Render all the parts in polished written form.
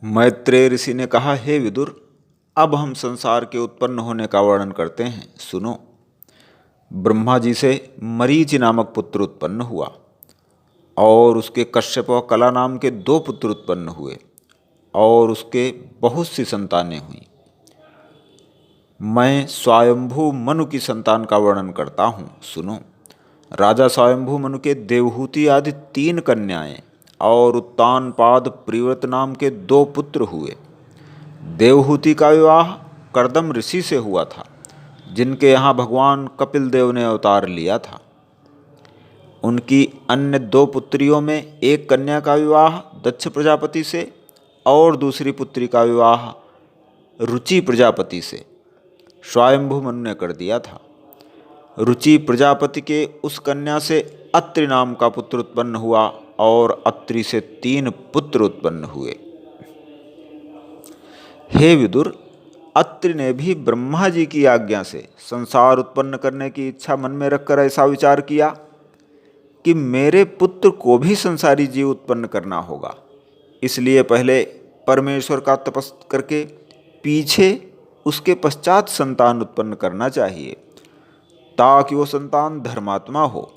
मैत्रेय ऋषि ने कहा, हे विदुर, अब हम संसार के उत्पन्न होने का वर्णन करते हैं, सुनो। ब्रह्मा जी से मरीचि नामक पुत्र उत्पन्न हुआ और उसके कश्यप और कला नाम के 2 पुत्र उत्पन्न हुए और उसके बहुत सी संतानें हुईं। मैं स्वयंभू मनु की संतान का वर्णन करता हूँ, सुनो। राजा स्वयंभू मनु के देवहूति आदि 3 कन्याएं और उत्तानपाद प्रियव्रत नाम के 2 पुत्र हुए। देवहूति का विवाह कर्दम ऋषि से हुआ था, जिनके यहाँ भगवान कपिल देव ने अवतार लिया था। उनकी अन्य 2 पुत्रियों में एक कन्या का विवाह दक्ष प्रजापति से और दूसरी पुत्री का विवाह रुचि प्रजापति से स्वयंभू मनु ने कर दिया था। रुचि प्रजापति के उस कन्या से अत्रि नाम का पुत्र उत्पन्न हुआ और अत्रि से 3 पुत्र उत्पन्न हुए। हे विदुर, अत्रि ने भी ब्रह्मा जी की आज्ञा से संसार उत्पन्न करने की इच्छा मन में रखकर ऐसा विचार किया कि मेरे पुत्र को भी संसारी जीव उत्पन्न करना होगा। इसलिए पहले परमेश्वर का तपस्या करके पीछे उसके पश्चात संतान उत्पन्न करना चाहिए, ताकि वो संतान धर्मात्मा हो।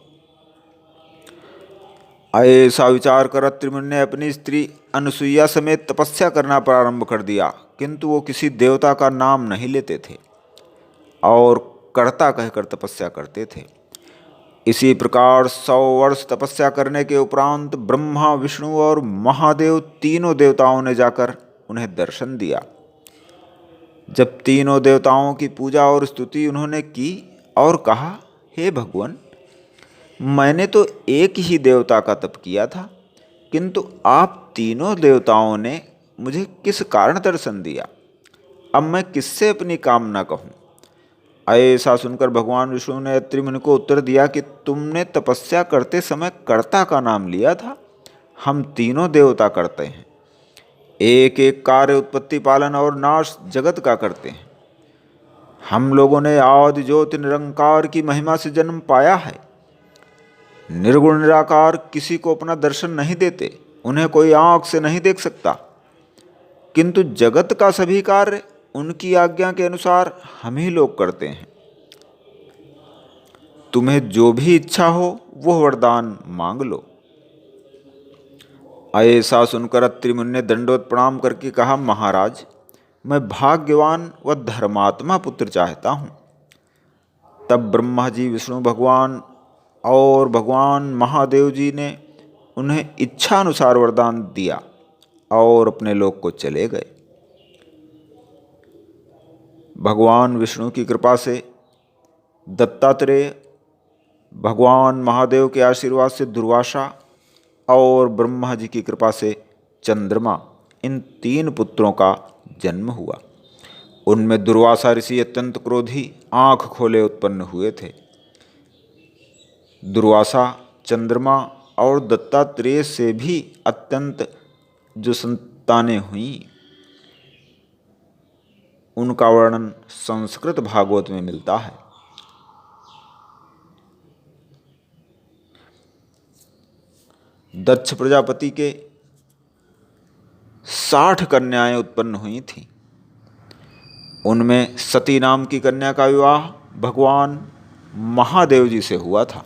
ऐसा विचार कर अत्रि मुनि ने अपनी स्त्री अनुसुईया समेत तपस्या करना प्रारंभ कर दिया, किंतु वो किसी देवता का नाम नहीं लेते थे और कर्ता कहकर तपस्या करते थे। इसी प्रकार 100 वर्ष तपस्या करने के उपरांत ब्रह्मा, विष्णु और महादेव तीनों देवताओं ने जाकर उन्हें दर्शन दिया। जब तीनों देवताओं की पूजा और स्तुति उन्होंने की और कहा, हे भगवान, मैंने तो एक ही देवता का तप किया था, किंतु आप तीनों देवताओं ने मुझे किस कारण दर्शन दिया? अब मैं किससे अपनी कामना कहूँ? ऐसा सुनकर भगवान विष्णु ने अत्रि मुनि को उत्तर दिया कि तुमने तपस्या करते समय कर्ता का नाम लिया था। हम तीनों देवता करते हैं, एक एक कार्य उत्पत्ति, पालन और नाश जगत का करते हैं। हम लोगों ने आदि ज्योति निरंकार की महिमा से जन्म पाया है। निर्गुण निराकार किसी को अपना दर्शन नहीं देते, उन्हें कोई आंख से नहीं देख सकता, किंतु जगत का सभी कार्य उनकी आज्ञा के अनुसार हम ही लोग करते हैं। तुम्हें जो भी इच्छा हो वो वरदान मांग लो। ऐसा सुनकर अत्रि मुनि ने दंडवत प्रणाम करके कहा, महाराज, मैं भाग्यवान व धर्मात्मा पुत्र चाहता हूँ। तब ब्रह्मा जी, विष्णु भगवान और भगवान महादेव जी ने उन्हें इच्छा अनुसार वरदान दिया और अपने लोक को चले गए। भगवान विष्णु की कृपा से दत्तात्रेय, भगवान महादेव के आशीर्वाद से दुर्वासा और ब्रह्मा जी की कृपा से चंद्रमा, इन 3 पुत्रों का जन्म हुआ। उनमें दुर्वासा ऋषि अत्यंत क्रोधी, आंख खोले उत्पन्न हुए थे। दुर्वासा, चंद्रमा और दत्तात्रेय से भी अत्यंत जो संतानें हुईं, उनका वर्णन संस्कृत भागवत में मिलता है। दक्ष प्रजापति के 60 कन्याएं उत्पन्न हुई थीं। उनमें सती नाम की कन्या का विवाह भगवान महादेव जी से हुआ था।